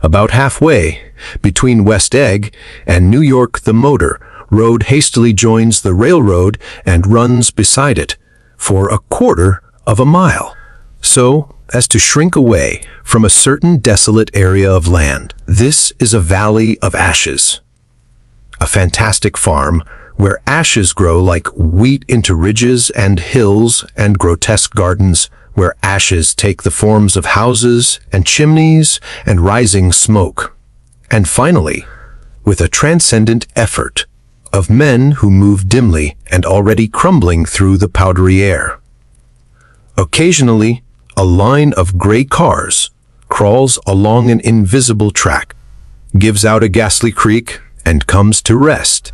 About halfway, between West Egg and New York, the motor road hastily joins the railroad and runs beside it for 1/4 of a mile, so as to shrink away from a certain desolate area of land. This is a valley of ashes, a fantastic farm where ashes grow like wheat into ridges and hills, and grotesque gardens where ashes take the forms of houses and chimneys and rising smoke. And finally, with a transcendent effort of men who move dimly and already crumbling through the powdery air. Occasionally, a line of gray cars crawls along an invisible track, gives out a ghastly creak, and comes to rest.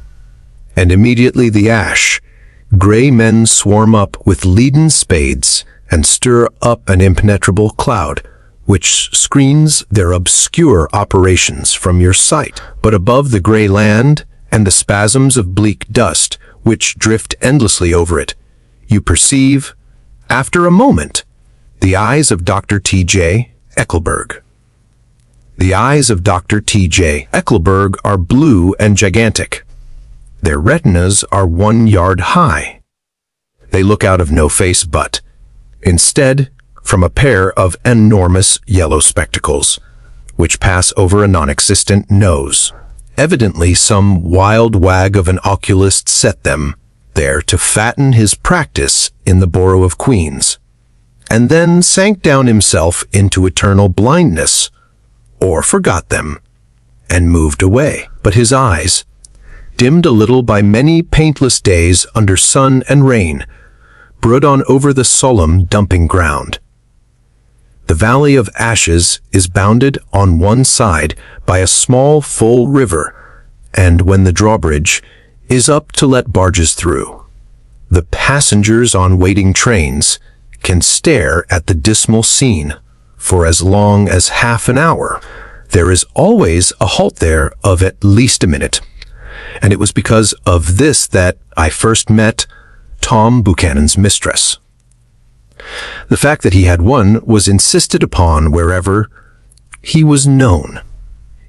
And immediately the ash, gray men swarm up with leaden spades and stir up an impenetrable cloud, which screens their obscure operations from your sight. But above the gray land and the spasms of bleak dust which drift endlessly over it, you perceive, after a moment, the eyes of Dr. T.J. Eckelberg. The eyes of Dr. T.J. Eckelberg are blue and gigantic. Their retinas are 1 yard high. They look out of no face but, instead, from a pair of enormous yellow spectacles, which pass over a non-existent nose. Evidently some wild wag of an oculist set them there to fatten his practice in the borough of Queens, and then sank down himself into eternal blindness, or forgot them, and moved away. But his eyes, dimmed a little by many paintless days under sun and rain, brood on over the solemn dumping ground. The Valley of Ashes is bounded on one side by a small full river, and when the drawbridge is up to let barges through, the passengers on waiting trains can stare at the dismal scene for as long as half an hour. There is always a halt there of at least a minute, and it was because of this that I first met Tom Buchanan's mistress. The fact that he had one was insisted upon wherever he was known.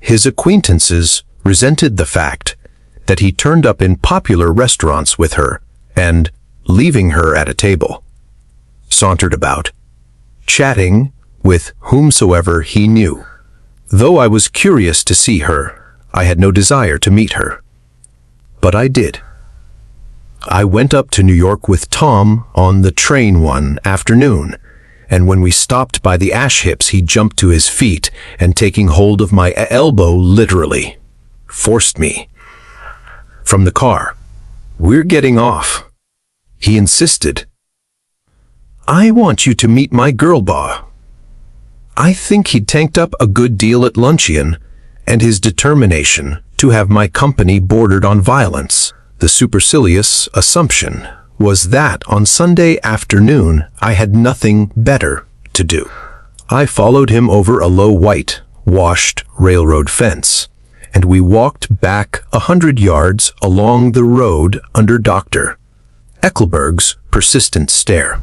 His acquaintances resented the fact that he turned up in popular restaurants with her and, leaving her at a table, sauntered about, chatting with whomsoever he knew. Though I was curious to see her, I had no desire to meet her. But I did. I went up to New York with Tom on the train one afternoon, and when we stopped by the ash hips, he jumped to his feet and, taking hold of my elbow literally, forced me from the car. "We're getting off," he insisted. "I want you to meet my girl ba." I think he'd tanked up a good deal at luncheon, and his determination to have my company bordered on violence. The supercilious assumption was that on Sunday afternoon I had nothing better to do. I followed him over a low white-washed railroad fence, and we walked back 100 yards along the road under Dr. Eckelberg's persistent stare.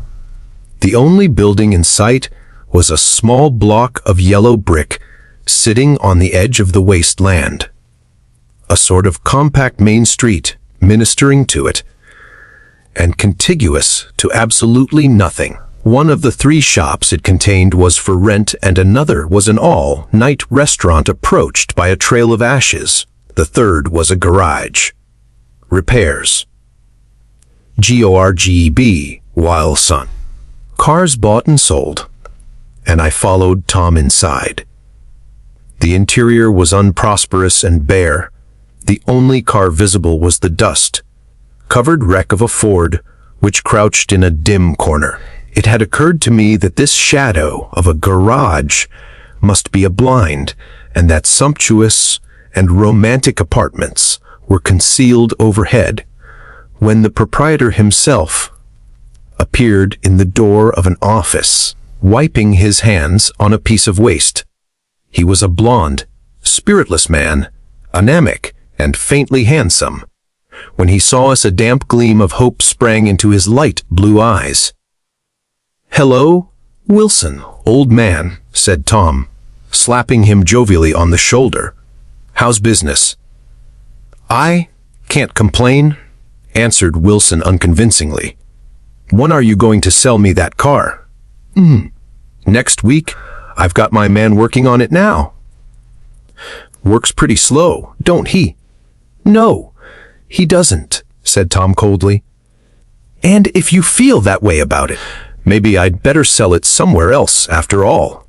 The only building in sight was a small block of yellow brick sitting on the edge of the wasteland, a sort of compact main street ministering to it, and contiguous to absolutely nothing. One of the 3 shops it contained was for rent, and another was an all-night restaurant approached by a trail of ashes. The third was a garage. Repairs. GORGB, while son. Cars bought and sold, and I followed Tom inside. The interior was unprosperous and bare. The only car visible was the dust-covered wreck of a Ford, which crouched in a dim corner. It had occurred to me that this shadow of a garage must be a blind, and that sumptuous and romantic apartments were concealed overhead, when the proprietor himself appeared in the door of an office, wiping his hands on a piece of waste. He was a blond, spiritless man, anemic, and faintly handsome. When he saw us, a damp gleam of hope sprang into his light blue eyes. "Hello, Wilson, old man," said Tom, slapping him jovially on the shoulder. "How's business?" "I can't complain," answered Wilson unconvincingly. "When are you going to sell me that car?" "Next week. I've got my man working on it now." "Works pretty slow, don't he?" "No, he doesn't," said Tom coldly. "And if you feel that way about it, maybe I'd better sell it somewhere else after all."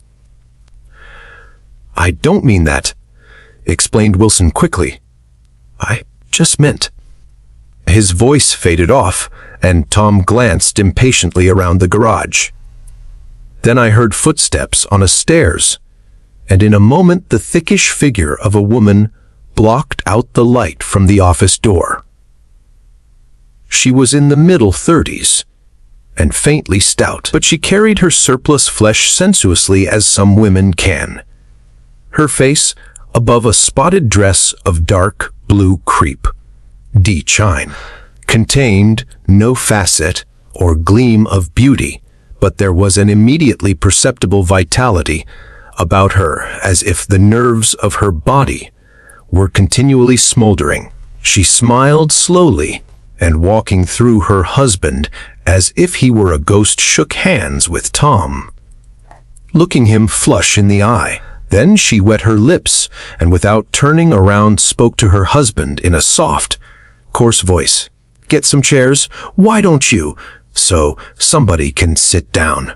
"I don't mean that," explained Wilson quickly. "I just meant—" His voice faded off, and Tom glanced impatiently around the garage. Then I heard footsteps on a stairs, and in a moment the thickish figure of a woman blocked out the light from the office door. She was in the middle 30s, and faintly stout, but she carried her surplus flesh sensuously as some women can. Her face, above a spotted dress of dark blue crepe, D-chine, contained no facet or gleam of beauty, but there was an immediately perceptible vitality about her, as if the nerves of her body were continually smoldering. She smiled slowly, and walking through her husband as if he were a ghost, shook hands with Tom, looking him flush in the eye. Then she wet her lips, and without turning around spoke to her husband in a soft, coarse voice. "Get some chairs, why don't you, so somebody can sit down."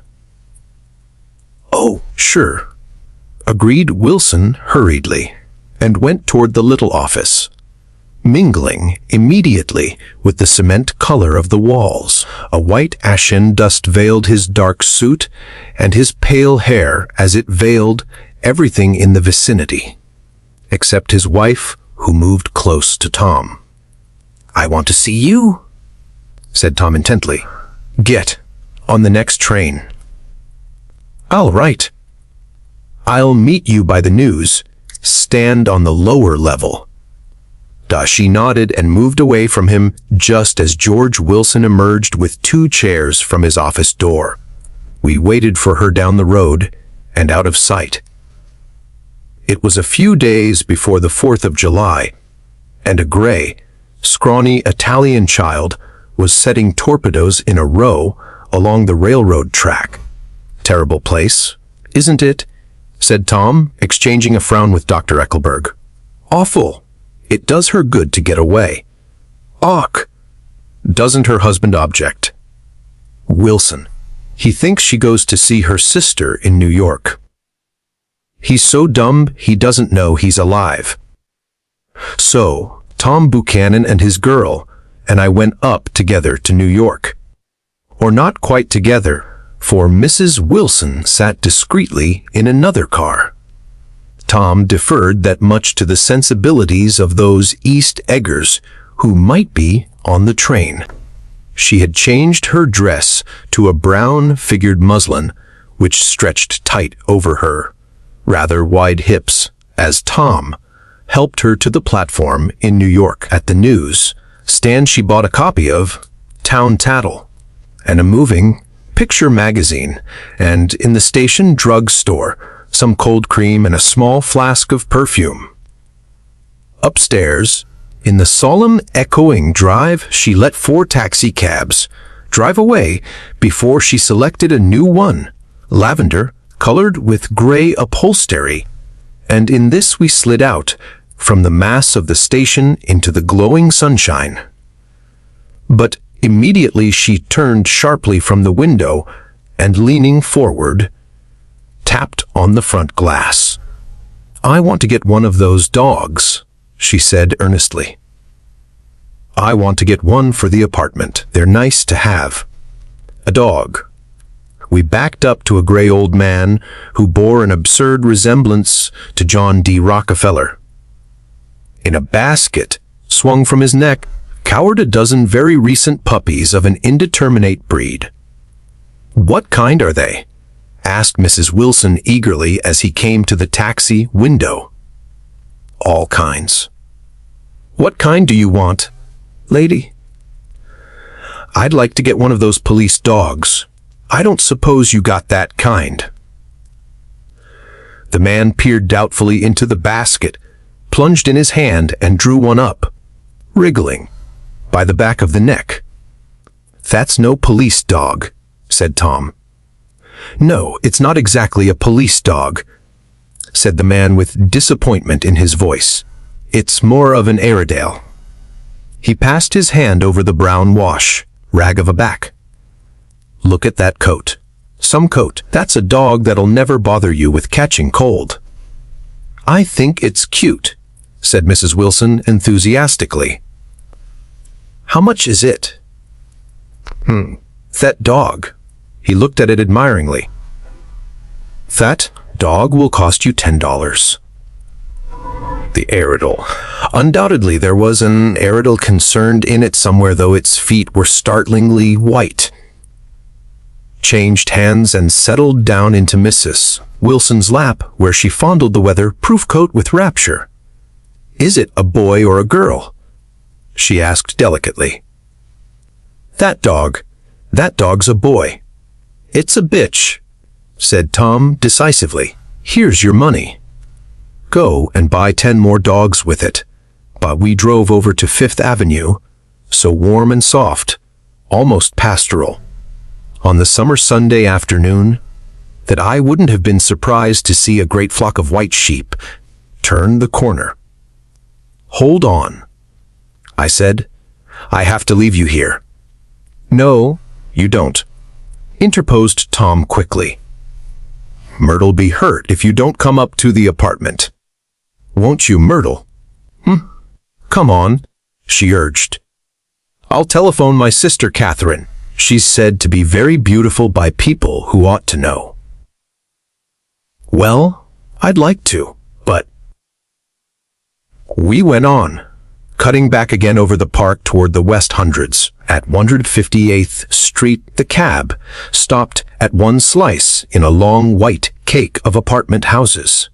"Oh, sure," agreed Wilson hurriedly, and went toward the little office, mingling immediately with the cement color of the walls. A white ashen dust veiled his dark suit and his pale hair as it veiled everything in the vicinity, except his wife, who moved close to Tom. "I want to see you," said Tom intently. "Get on the next train." "All right. I'll meet you by the news. Stand on the lower level." She nodded and moved away from him just as George Wilson emerged with 2 chairs from his office door. We waited for her down the road and out of sight. It was a few days before the 4th of July, and a gray, scrawny Italian child was setting torpedoes in a row along the railroad track. "Terrible place, isn't it?" said Tom, exchanging a frown with Dr. Eckelberg. "Awful. It does her good to get away." "Ach." "Doesn't her husband object?" "Wilson. He thinks she goes to see her sister in New York. He's so dumb he doesn't know he's alive." So, Tom Buchanan and his girl and I went up together to New York. Or not quite together, for Mrs. Wilson sat discreetly in another car. Tom deferred that much to the sensibilities of those East Eggers who might be on the train. She had changed her dress to a brown-figured muslin, which stretched tight over her rather wide hips, as Tom helped her to the platform in New York. At the news stand she bought a copy of Town Tattle and a moving picture magazine, and in the station drug store some cold cream and a small flask of perfume. Upstairs, in the solemn echoing drive, she let 4 taxi cabs drive away before she selected a new one, lavender, colored with gray upholstery, and in this we slid out from the mass of the station into the glowing sunshine. But immediately she turned sharply from the window and, leaning forward, tapped on the front glass. "I want to get one of those dogs," she said earnestly. "I want to get one for the apartment. They're nice to have." A dog. We backed up to a gray old man who bore an absurd resemblance to John D. Rockefeller. In a basket, swung from his neck, cowered a dozen very recent puppies of an indeterminate breed. "What kind are they?" asked Mrs. Wilson eagerly as he came to the taxi window. "All kinds." "What kind do you want, lady?" "I'd like to get one of those police dogs. I don't suppose you got that kind." The man peered doubtfully into the basket, plunged in his hand, and drew one up, wriggling, by the back of the neck. "That's no police dog," said Tom. "No, it's not exactly a police dog," said the man with disappointment in his voice. "It's more of an Airedale." He passed his hand over the brown wash, rag of a back. "Look at that coat. Some coat. That's a dog that'll never bother you with catching cold." "I think it's cute," said Mrs. Wilson enthusiastically. "How much is it?" "That dog." He looked at it admiringly. "That dog will cost you $10. The Airedale. Undoubtedly there was an Airedale concerned in it somewhere, though its feet were startlingly white. Changed hands and settled down into Mrs. Wilson's lap, where she fondled the weather-proof coat with rapture. "Is it a boy or a girl?" she asked delicately. That dog's a boy." "It's a bitch," said Tom decisively. "Here's your money. Go and buy 10 more dogs with it." But we drove over to Fifth Avenue, so warm and soft, almost pastoral, on the summer Sunday afternoon, that I wouldn't have been surprised to see a great flock of white sheep turn the corner. "Hold on," I said. "I have to leave you here." "No, you don't," interposed Tom quickly. "Myrtle'll be hurt if you don't come up to the apartment." "Won't you, Myrtle?" "Come on," she urged. "I'll telephone my sister Catherine. She's said to be very beautiful by people who ought to know." "Well, I'd like to, but—" We went on, cutting back again over the park toward the West Hundreds. At 158th Street, the cab stopped at one slice in a long white cake of apartment houses.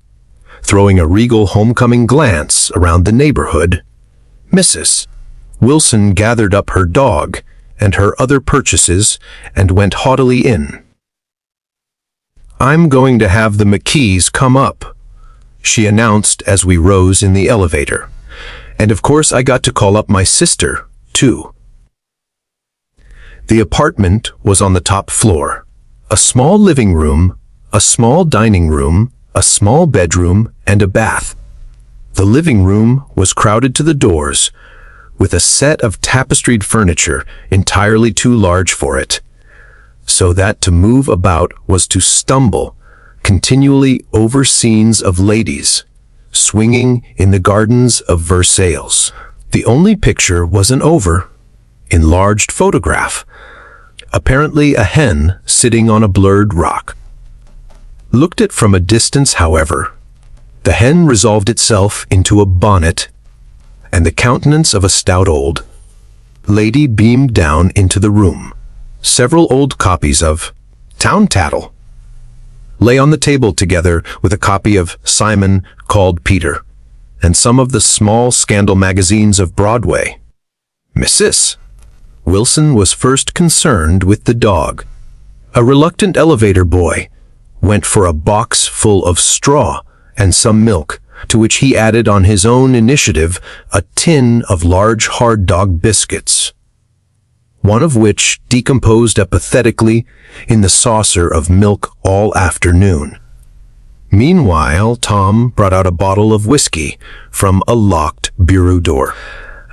Throwing a regal homecoming glance around the neighborhood, Mrs. Wilson gathered up her dog and her other purchases and went haughtily in. "I'm going to have the McKees come up," she announced as we rose in the elevator. "And of course I got to call up my sister, too." The apartment was on the top floor. A small living room, a small dining room, a small bedroom, and a bath. The living room was crowded to the doors, with a set of tapestried furniture entirely too large for it, so that to move about was to stumble continually over scenes of ladies swinging in the gardens of Versailles. The only picture was an enlarged photograph, apparently a hen sitting on a blurred rock. Looked at from a distance, however, the hen resolved itself into a bonnet, and the countenance of a stout old lady beamed down into the room. Several old copies of Town Tattle lay on the table together with a copy of Simon Called Peter, and some of the small scandal magazines of Broadway. Mrs. Wilson was first concerned with the dog. A reluctant elevator boy went for a box full of straw and some milk, to which he added on his own initiative a tin of large hard dog biscuits, one of which decomposed apathetically in the saucer of milk all afternoon. Meanwhile, Tom brought out a bottle of whiskey from a locked bureau door.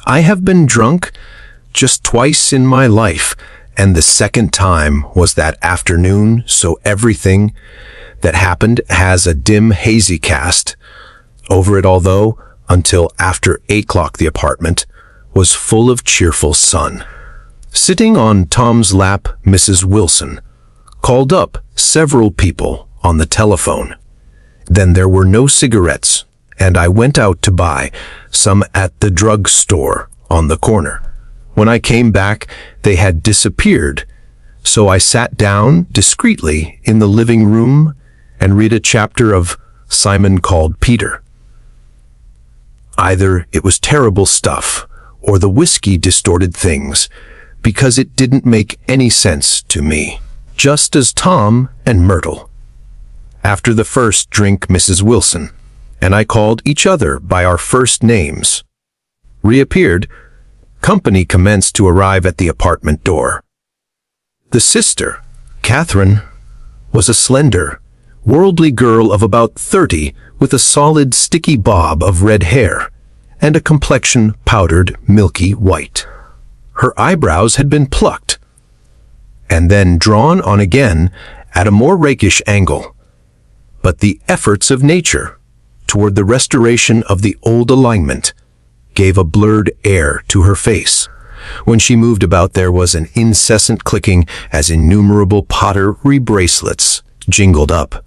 "I have been drunk just twice in my life, and the second time was that afternoon, so everything that happened has a dim, hazy cast over it, although until after 8 o'clock the apartment was full of cheerful sun." Sitting on Tom's lap, Mrs. Wilson called up several people on the telephone. Then there were no cigarettes, and I went out to buy some at the drug store on the corner. When I came back, they had disappeared, so I sat down discreetly in the living room and read a chapter of Simon Called Peter. Either it was terrible stuff, or the whiskey distorted things, because it didn't make any sense to me, just as Tom and Myrtle After the first drink, Mrs. Wilson and I called each other by our first names. Reappeared, company commenced to arrive at the apartment door. The sister, Catherine, was a slender, worldly girl of about 30 with a solid, sticky bob of red hair and a complexion powdered milky white. Her eyebrows had been plucked and then drawn on again at a more rakish angle. But the efforts of nature toward the restoration of the old alignment gave a blurred air to her face. When she moved about, there was an incessant clicking as innumerable pottery bracelets jingled up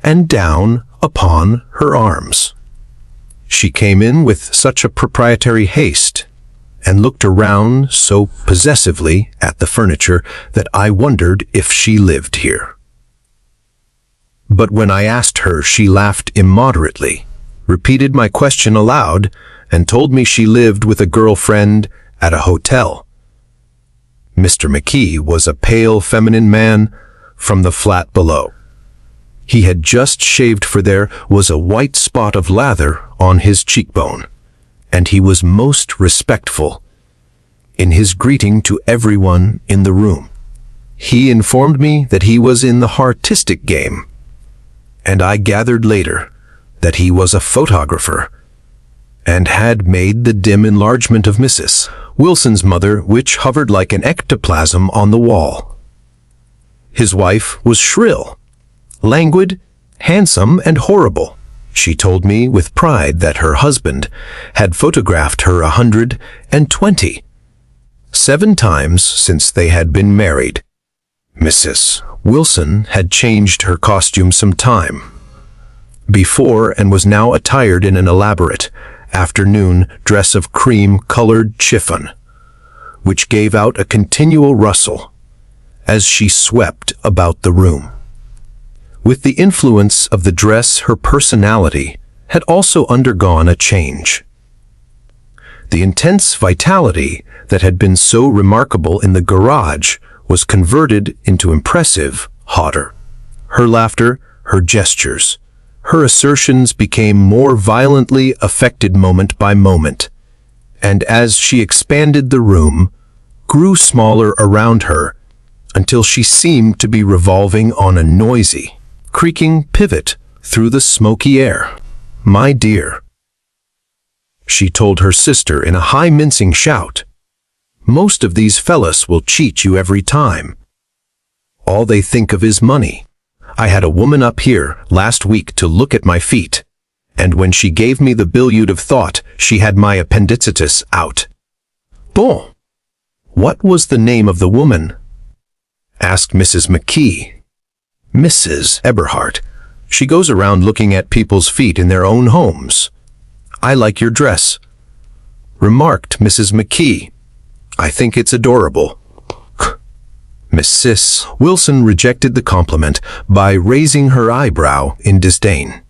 and down upon her arms. She came in with such a proprietary haste and looked around so possessively at the furniture that I wondered if she lived here. But when I asked her, she laughed immoderately, repeated my question aloud, and told me she lived with a girlfriend at a hotel. Mr. McKee was a pale, feminine man from the flat below. He had just shaved, for there was a white spot of lather on his cheekbone, and he was most respectful in his greeting to everyone in the room. He informed me that he was in the artistic game, and I gathered later that he was a photographer and had made the dim enlargement of Mrs. Wilson's mother, which hovered like an ectoplasm on the wall. His wife was shrill, languid, handsome, and horrible. She told me with pride that her husband had photographed her 127 times since they had been married. Mrs. Wilson had changed her costume some time before and was now attired in an elaborate afternoon dress of cream-colored chiffon, which gave out a continual rustle as she swept about the room. With the influence of the dress, her personality had also undergone a change. The intense vitality that had been so remarkable in the garage was converted into impressive hauteur. Her laughter, her gestures, her assertions became more violently affected moment by moment, and as she expanded, the room grew smaller around her until she seemed to be revolving on a noisy, creaking pivot through the smoky air. "My dear," she told her sister in a high mincing shout, "most of these fellas will cheat you every time. All they think of is money. I had a woman up here last week to look at my feet, and when she gave me the bill you'd have thought she had my appendicitis out." "Bon, what was the name of the woman?" asked Mrs. McKee. "Mrs. Eberhardt. She goes around looking at people's feet in their own homes." "I like your dress," remarked Mrs. McKee. "I think it's adorable." Mrs. Wilson rejected the compliment by raising her eyebrow in disdain.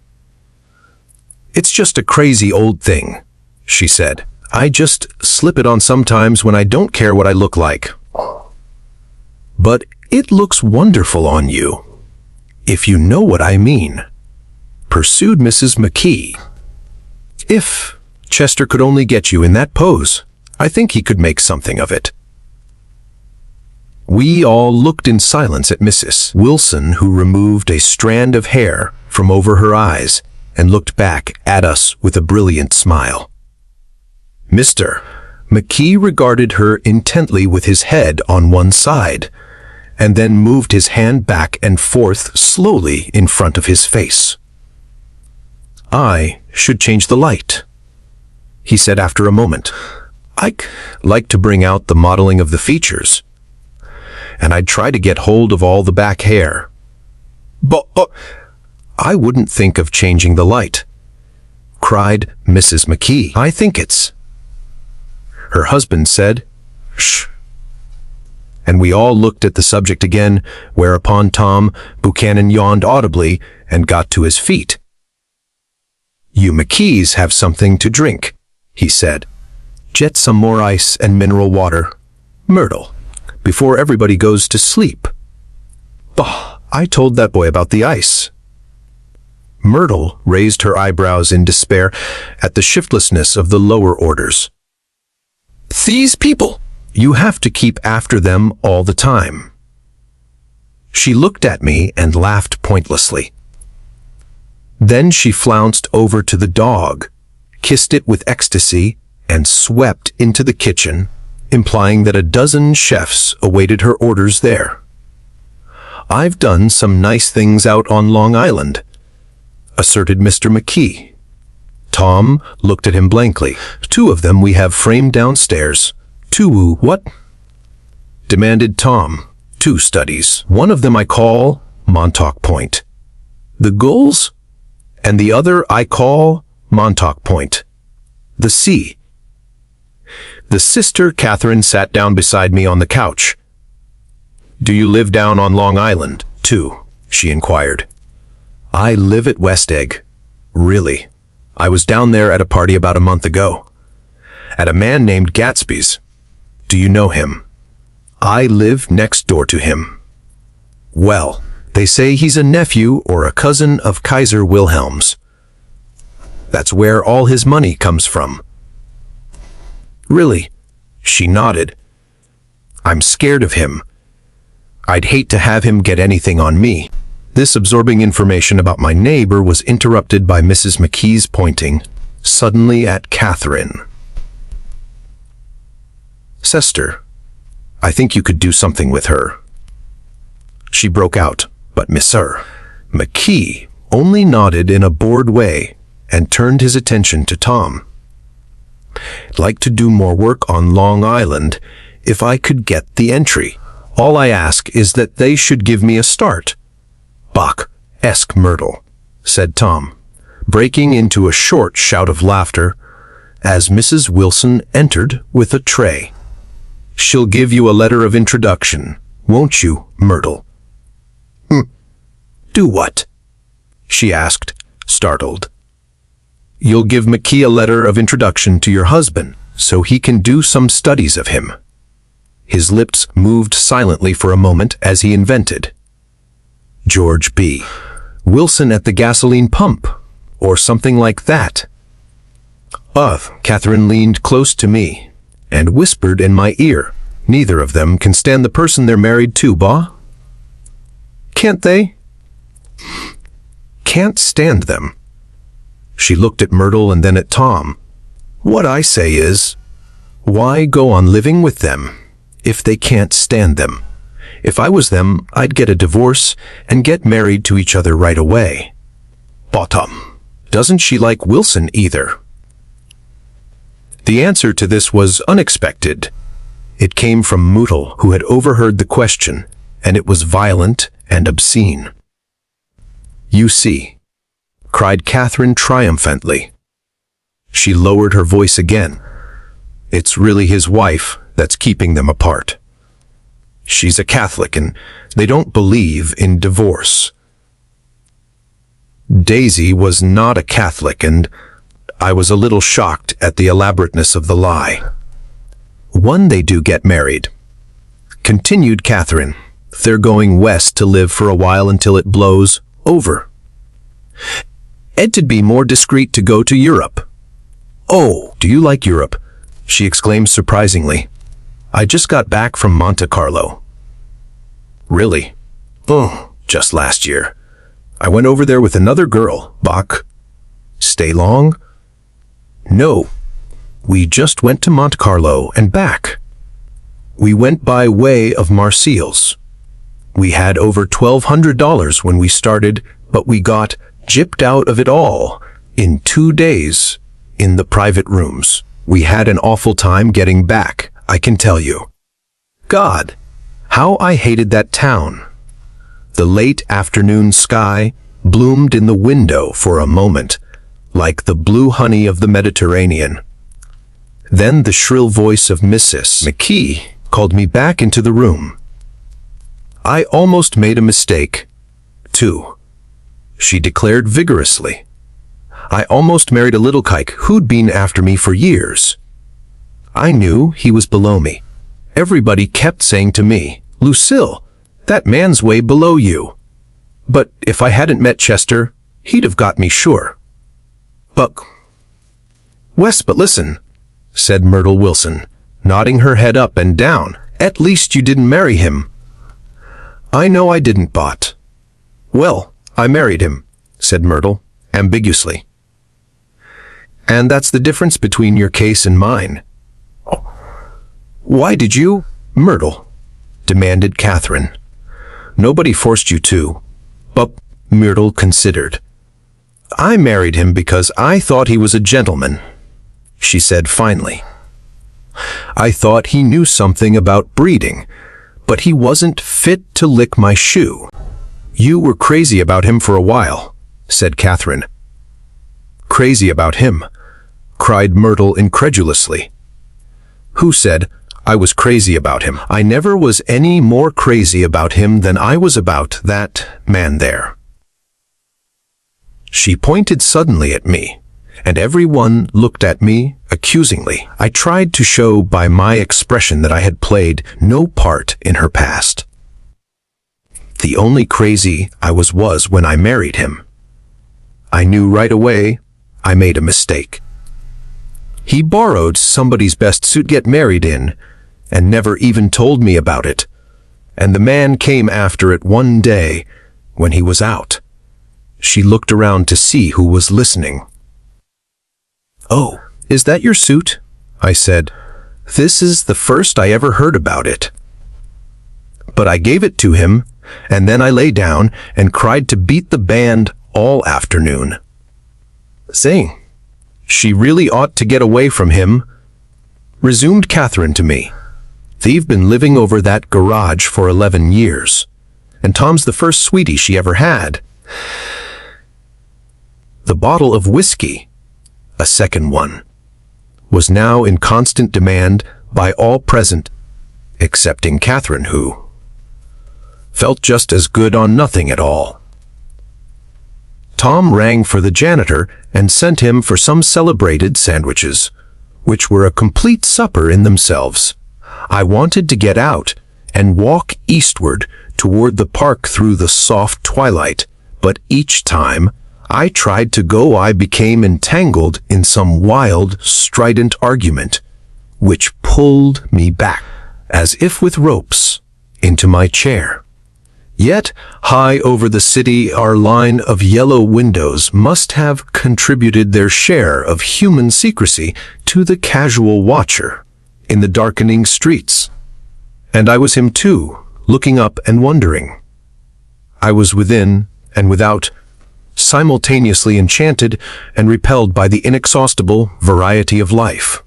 "It's just a crazy old thing," she said. "I just slip it on sometimes when I don't care what I look like." "But it looks wonderful on you, if you know what I mean," pursued Mrs. McKee. "If Chester could only get you in that pose, I think he could make something of it." We all looked in silence at Mrs. Wilson, who removed a strand of hair from over her eyes and looked back at us with a brilliant smile. Mr. McKee regarded her intently with his head on one side, and then moved his hand back and forth slowly in front of his face. "I should change the light," he said after a moment. "I'd like to bring out the modeling of the features, and I'd try to get hold of all the back hair. But I wouldn't think of changing the light," cried Mrs. McKee. "I think it's—" Her husband said, "Shh," and we all looked at the subject again, whereupon Tom Buchanan yawned audibly and got to his feet. "You McKees have something to drink," he said. "Get some more ice and mineral water, Myrtle, before everybody goes to sleep." "Bah, I told that boy about the ice," Myrtle raised her eyebrows in despair at the shiftlessness of the lower orders. These people! You have to keep after them all the time. She looked at me and laughed pointlessly. Then she flounced over to the dog, kissed it with ecstasy, and swept into the kitchen, implying that a dozen chefs awaited her orders there. I've done some nice things out on Long Island, asserted Mr. McKee. Tom looked at him blankly. 2 of them we have framed downstairs. 2 what? Demanded Tom. 2 studies. One of them I call Montauk Point. The Gulls? And the other I call Montauk Point. The Sea. The sister Catherine sat down beside me on the couch. Do you live down on Long Island, too? She inquired. I live at West Egg. Really? I was down there at a party about a month ago. At a man named Gatsby's. Do you know him? I live next door to him. Well, they say he's a nephew or a cousin of Kaiser Wilhelm's. That's where all his money comes from. Really? She nodded. I'm scared of him. I'd hate to have him get anything on me. This absorbing information about my neighbor was interrupted by Mrs. McKee's pointing suddenly at Catherine. Sister, I think you could do something with her. She broke out, but Mr. McKee only nodded in a bored way and turned his attention to Tom. I'd like to do more work on Long Island if I could get the entry. All I ask is that they should give me a start. Bach-esque Myrtle, said Tom, breaking into a short shout of laughter as Mrs. Wilson entered with a tray. She'll give you a letter of introduction, won't you, Myrtle? Do what? She asked, startled. You'll give McKee a letter of introduction to your husband, so he can do some studies of him. His lips moved silently for a moment as he invented. George B. Wilson at the gasoline pump, or something like that. Catherine leaned close to me and whispered in my ear. Neither of them can stand the person they're married to, Can't they? Can't stand them. She looked at Myrtle and then at Tom. What I say is, why go on living with them if they can't stand them? If I was them, I'd get a divorce and get married to each other right away. Bottom. Doesn't she like Wilson either? The answer to this was unexpected. It came from Myrtle, who had overheard the question, and it was violent and obscene. You see, cried Catherine triumphantly. She lowered her voice again. It's really his wife that's keeping them apart. She's a Catholic and they don't believe in divorce. Daisy was not a Catholic and I was a little shocked at the elaborateness of the lie. One, they do get married, continued Catherine. They're going west to live for a while until it blows over. It'd be more discreet to go to Europe. Oh, do you like Europe? She exclaimed surprisingly. I just got back from Monte Carlo. Really? Oh, just last year. I went over there with another girl, Bach. Stay long? No. We just went to Monte Carlo and back. We went by way of Marseilles. We had over $1,200 when we started, but we got gypped out of it all in 2 days in the private rooms. We had an awful time getting back, I can tell you. God, how I hated that town. The late afternoon sky bloomed in the window for a moment, like the blue honey of the Mediterranean. Then the shrill voice of Mrs. McKee called me back into the room. I almost made a mistake, too, she declared vigorously. I almost married a little kike who'd been after me for years. I knew he was below me. Everybody kept saying to me, Lucille, that man's way below you. But if I hadn't met Chester, he'd have got me sure. But listen, said Myrtle Wilson, nodding her head up and down. At least you didn't marry him. I know I didn't, Bot. Well, I married him, said Myrtle, ambiguously. And that's the difference between your case and mine. Why did you, Myrtle? Demanded Catherine. Nobody forced you to. But Myrtle considered. I married him because I thought he was a gentleman, she said finally. I thought he knew something about breeding, but he wasn't fit to lick my shoe. You were crazy about him for a while, said Catherine. Crazy about him? Cried Myrtle incredulously. Who said I was crazy about him? I never was any more crazy about him than I was about that man there. She pointed suddenly at me, and everyone looked at me accusingly. I tried to show by my expression that I had played no part in her past. The only crazy I was when I married him. I knew right away I made a mistake. He borrowed somebody's best suit to get married in, and never even told me about it. And the man came after it one day when he was out. She looked around to see who was listening. Oh, is that your suit? I said. This is the first I ever heard about it. But I gave it to him, and then I lay down and cried to beat the band all afternoon. Saying, she really ought to get away from him, resumed Catherine to me. They've been living over that garage for 11 years, and Tom's the first sweetie she ever had. The bottle of whiskey, a second one, was now in constant demand by all present, excepting Catherine, who felt just as good on nothing at all. Tom rang for the janitor and sent him for some celebrated sandwiches, which were a complete supper in themselves. I wanted to get out and walk eastward toward the park through the soft twilight, but each time I tried to go I became entangled in some wild, strident argument, which pulled me back, as if with ropes, into my chair. Yet, high over the city, our line of yellow windows must have contributed their share of human secrecy to the casual watcher in the darkening streets. And I was him too, looking up and wondering. I was within and without, simultaneously enchanted and repelled by the inexhaustible variety of life.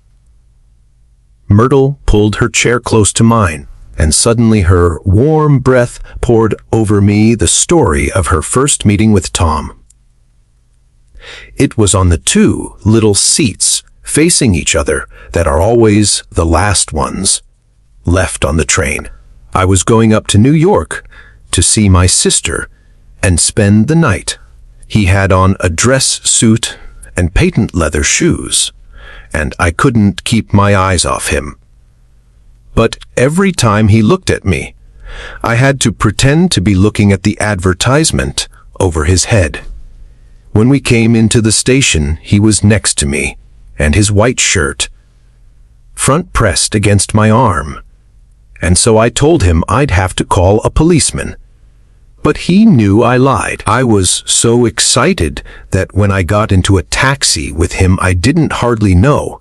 Myrtle pulled her chair close to mine, and suddenly her warm breath poured over me the story of her first meeting with Tom. It was on the two little seats facing each other that are always the last ones left on the train. I was going up to New York to see my sister and spend the night. He had on a dress suit and patent leather shoes, and I couldn't keep my eyes off him. But every time he looked at me, I had to pretend to be looking at the advertisement over his head. When we came into the station, he was next to me, and his white shirt front pressed against my arm, and so I told him I'd have to call a policeman. But he knew I lied. I was so excited that when I got into a taxi with him, I didn't hardly know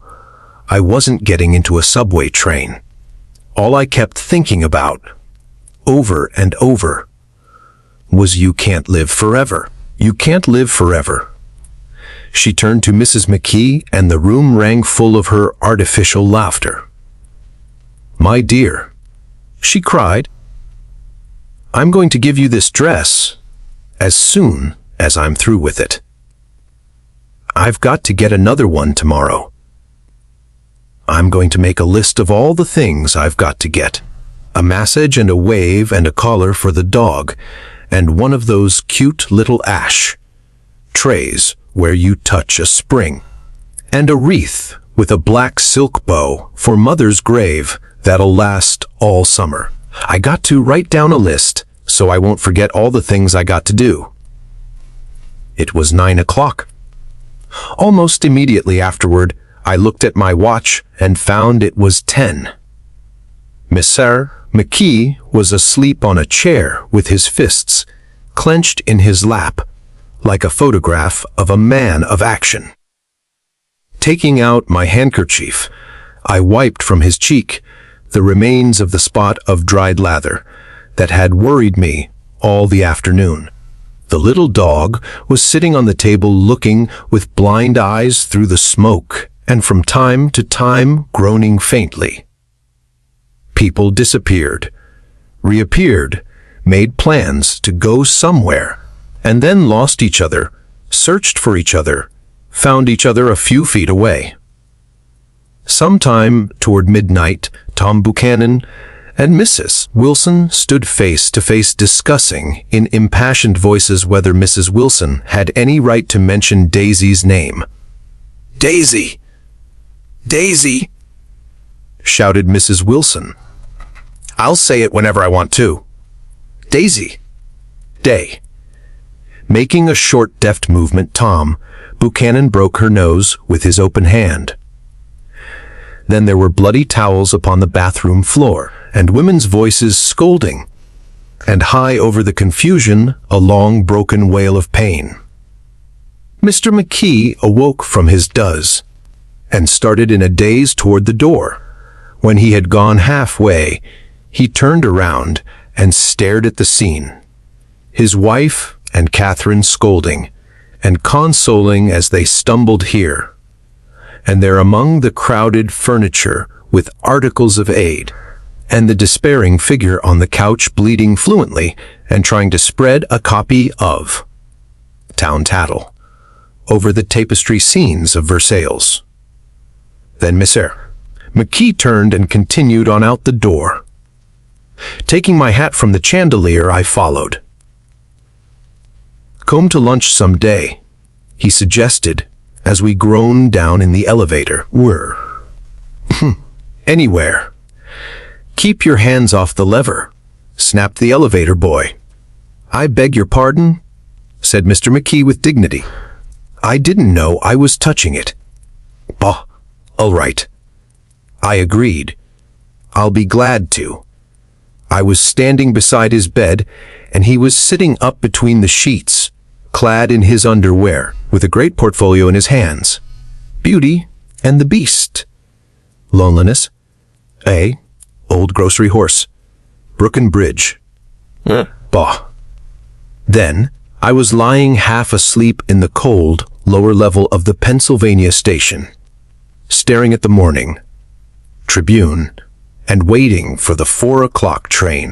I wasn't getting into a subway train. All I kept thinking about, over and over, was you can't live forever. You can't live forever. She turned to Mrs. McKee, and the room rang full of her artificial laughter. My dear, she cried, I'm going to give you this dress as soon as I'm through with it. I've got to get another one tomorrow. I'm going to make a list of all the things I've got to get. A massage and a wave and a collar for the dog, and one of those cute little ash trays where you touch a spring, and a wreath with a black silk bow for Mother's grave that'll last all summer. I got to write down a list so I won't forget all the things I got to do. It was 9 o'clock. Almost immediately afterward, I looked at my watch and found it was 10. Mr. McKee was asleep on a chair with his fists clenched in his lap, like a photograph of a man of action. Taking out my handkerchief, I wiped from his cheek the remains of the spot of dried lather that had worried me all the afternoon. The little dog was sitting on the table looking with blind eyes through the smoke and from time to time groaning faintly. People disappeared, reappeared, made plans to go somewhere, and then lost each other, searched for each other, found each other a few feet away. Sometime toward midnight, Tom Buchanan and Mrs. Wilson stood face to face discussing in impassioned voices whether Mrs. Wilson had any right to mention Daisy's name. "Daisy! Daisy!" shouted Mrs. Wilson. "I'll say it whenever I want to. Daisy. Day." Making a short, deft movement, Tom Buchanan broke her nose with his open hand. Then there were bloody towels upon the bathroom floor, and women's voices scolding, and high over the confusion, a long, broken wail of pain. Mr. McKee awoke from his doze, and started in a daze toward the door. When he had gone halfway, he turned around and stared at the scene. His wife and Catherine scolding and consoling as they stumbled here and there among the crowded furniture with articles of aid, and the despairing figure on the couch bleeding fluently and trying to spread a copy of Town Tattle over the tapestry scenes of Versailles. Then Mr. McKee turned and continued on out the door. Taking my hat from the chandelier, I followed. "Come to lunch some day," he suggested as we groaned down in the elevator. "Where?" "Anywhere. Keep your hands off the lever," snapped the elevator boy. "I beg your pardon," said Mr. McKee with dignity. "I didn't know I was touching it." "Bah, all right." I agreed. "I'll be glad to." I was standing beside his bed, and he was sitting up between the sheets, clad in his underwear, with a great portfolio in his hands. Beauty and the Beast. Loneliness. A. Old Grocery Horse. Brooklyn Bridge. Bah. Then I was lying half asleep in the cold, lower level of the Pennsylvania station, staring at the morning Tribune and waiting for the 4 o'clock train.